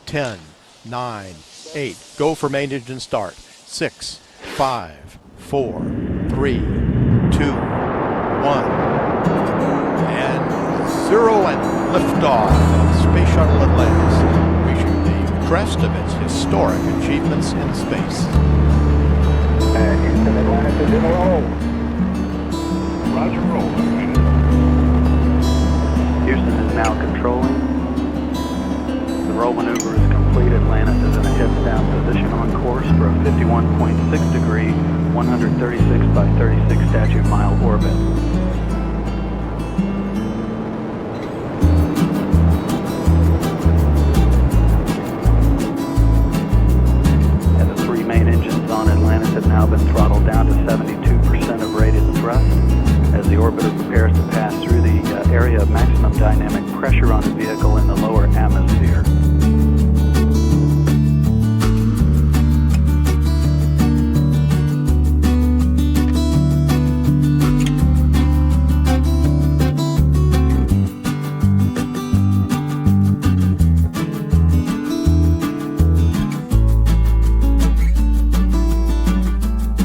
10, 9, 8. Go for main engine start. 6, 5, 4, 3, 2, 1. And 0 and liftoff of Space Shuttle Atlantis, reaching the crest of its historic achievements in space. Houston, Atlantis is in a roll. Roger, roll. Houston is now controlling. The roll maneuver is complete. Atlantis is in a heads-down position on course for a 51.6 degree, 136 by 36 statute mile orbit.